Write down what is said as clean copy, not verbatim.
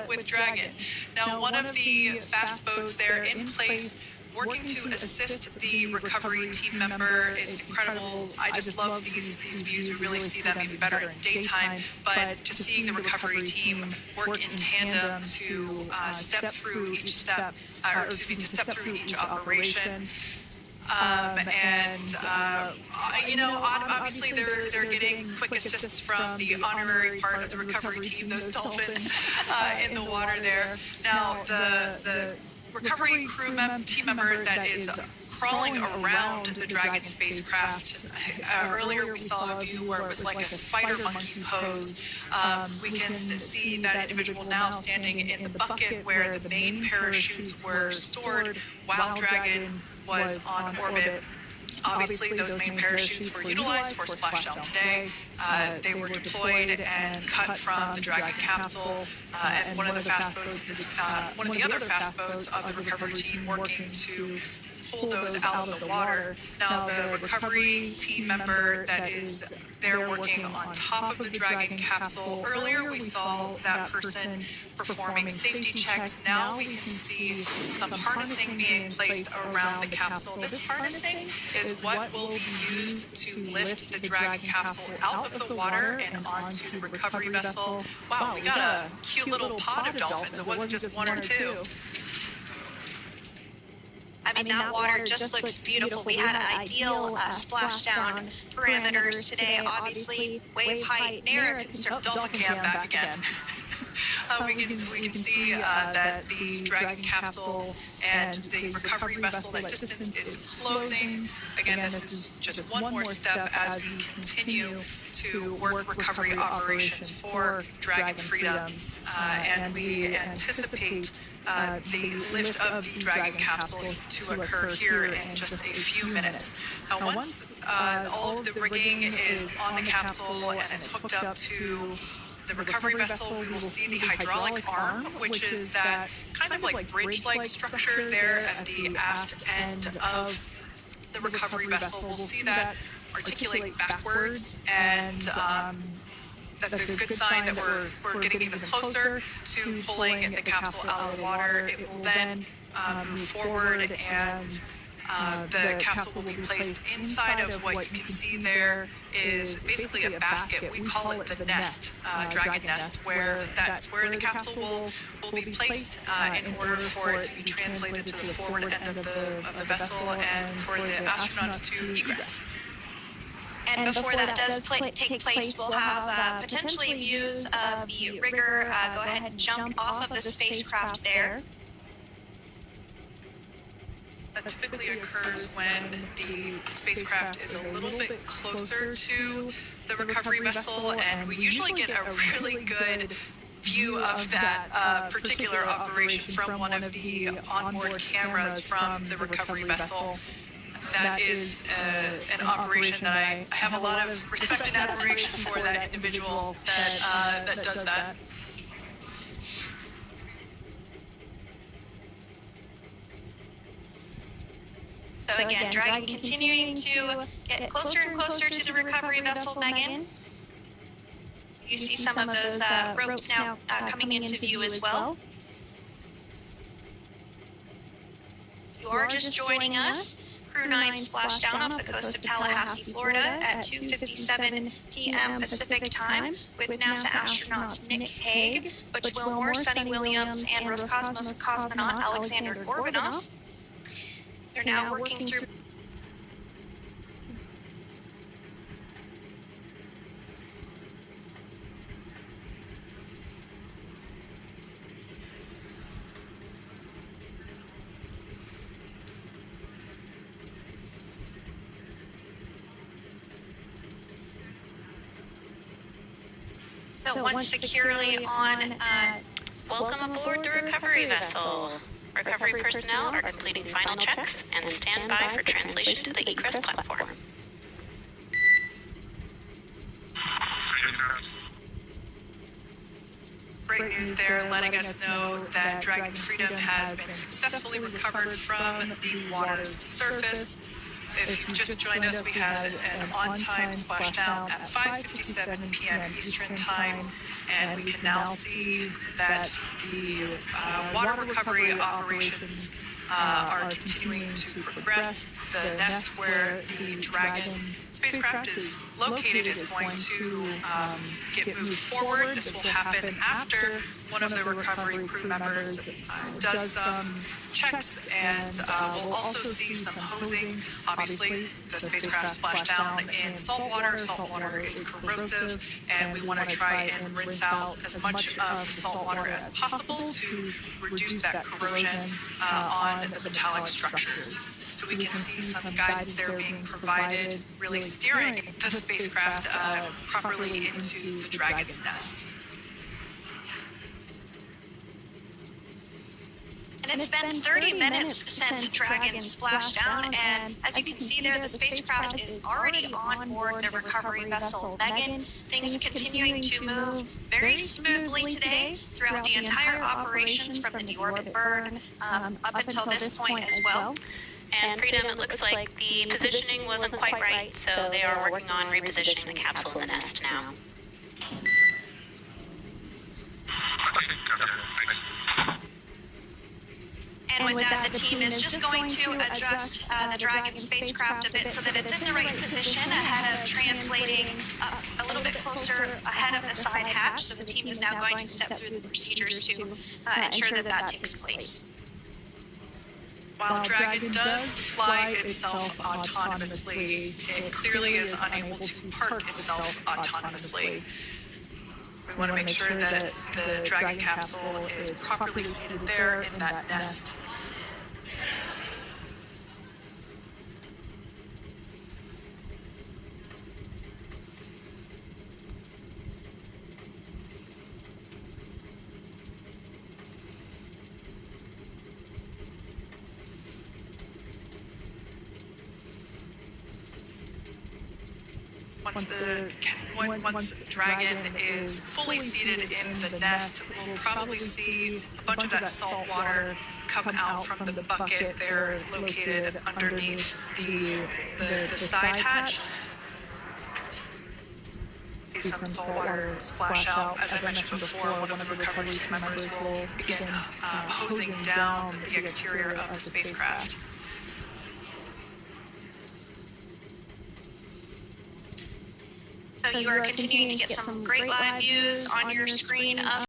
with Dragon. Now, one of the fast boats there in place, working to assist the recovery team member. It's incredible. I just love these views. We really see them even better in daytime. But just seeing the recovery team work in tandem to step through each step, or excuse me, to step through each operation. You know, obviously they're getting quick assists from the honorary part of the recovery team, those dolphins in the water there. Now, the recovery team member that is crawling around the Dragon spacecraft. Earlier we saw a view where it was like a spider monkey pose. We can see that individual now standing in the bucket where the main parachutes were stored while Dragon was on orbit. Obviously, those main parachutes were utilized for splashdown today. They were deployed and cut from the Dragon capsule, and one of the other fast boats of the recovery team working to pull those out of the water. Now, the recovery team member that is there working on top of the Dragon capsule. Earlier, we saw that person performing safety checks. Now we can see some harnessing being placed around the capsule. This harnessing is what will be used to lift the Dragon capsule out of the water and onto the recovery vessel. Wow, we got a cute little pod of dolphins. It wasn't just one or two. I mean, that water just looks beautiful. We had ideal splashdown parameters today. Obviously, wave height, near a concern. Dolphin cam back again. We can see that the Dragon capsule and the recovery vessel, that distance is closing. Again, this is just one more step as we continue to work recovery operations for Dragon Freedom. And we anticipate the lift of the Dragon capsule to occur here in just a few minutes. Now, once all of the rigging is on the capsule and it's hooked up to the recovery vessel, we will see the hydraulic arm, which is that kind of like bridge-like structure there at the aft end of the recovery vessel. We'll see that articulate backwards, and that's a good sign that we're getting even closer to pulling the capsule out of the water. It will then move forward, and the capsule will be placed inside of what you can see there is basically a basket. We call it the nest, Dragon nest, where that's where the capsule will be placed in order for it to be translated to the forward end of the vessel and for the astronauts to egress. And before that does take place, we'll have potentially views of the rigger go ahead and jump off of the spacecraft there. That typically occurs when the spacecraft is a little bit closer to the recovery vessel, and we usually get a really good view of that particular operation from one of the onboard cameras from the recovery vessel. That is an operation that I have a lot of respect and admiration for that individual that does that. So again, Dragon continuing to get closer and closer to the recovery vessel, Megan. You see some of those ropes now coming into view as well. If you are just joining us, crew-9 splashed down off the coast of Tallahassee, Florida at 2:57 p.m. Pacific time with NASA astronauts Nick Hague, Butch Wilmore, Sunny Williams, and Roscosmos cosmonaut Alexander Gorbanov. They're now working through So once securely on, welcome aboard the recovery vessel. Recovery personnel are completing final checks and stand by for translation to the egress platform. Great news there, letting us know that Dragon Freedom has been successfully recovered from the water's surface. if you've just joined us, we had an on-time splashdown at 5:57 p.m. Eastern Time, and we can now see that the water recovery operations are continuing to progress. The nest where the Dragon spacecraft is located is going to get moved forward. This will happen after one of the recovery crew members does some checks, and we'll also see some hosing. Obviously, the spacecraft splashed down in salt water. Salt water is corrosive, and we want to try and rinse out as much of the salt water as possible to reduce that corrosion on the metallic structures. So we can see some guidance there being provided, really steering the spacecraft properly into the Dragon's nest. And it's been 30 minutes since Dragon splashed down, and as you can see there, the spacecraft is already on board the recovery vessel Megan. Things continuing to move very smoothly today throughout the entire operations from the deorbit burn up until this point as well. And Freedom, it looks like the positioning wasn't quite right, so they are working on repositioning the capsule in the nest now. And with that, the team is just going to adjust the Dragon spacecraft a bit so that it's in the right position ahead of translating a little bit closer ahead of the side hatch. So the team is now going to step through the procedures to ensure that that takes place. While Dragon does fly itself autonomously, it clearly is unable to park itself autonomously. We want to make sure that the Dragon capsule is properly seated there in that nest. Once Dragon is fully seated in the nest, we'll probably see a bunch of that salt water come out from the bucket there located underneath the side hatch. See some salt water splash out. As I mentioned before, one of the recovery team members will begin hosing down the exterior of the spacecraft. So you are continuing to get some great live views on your screen of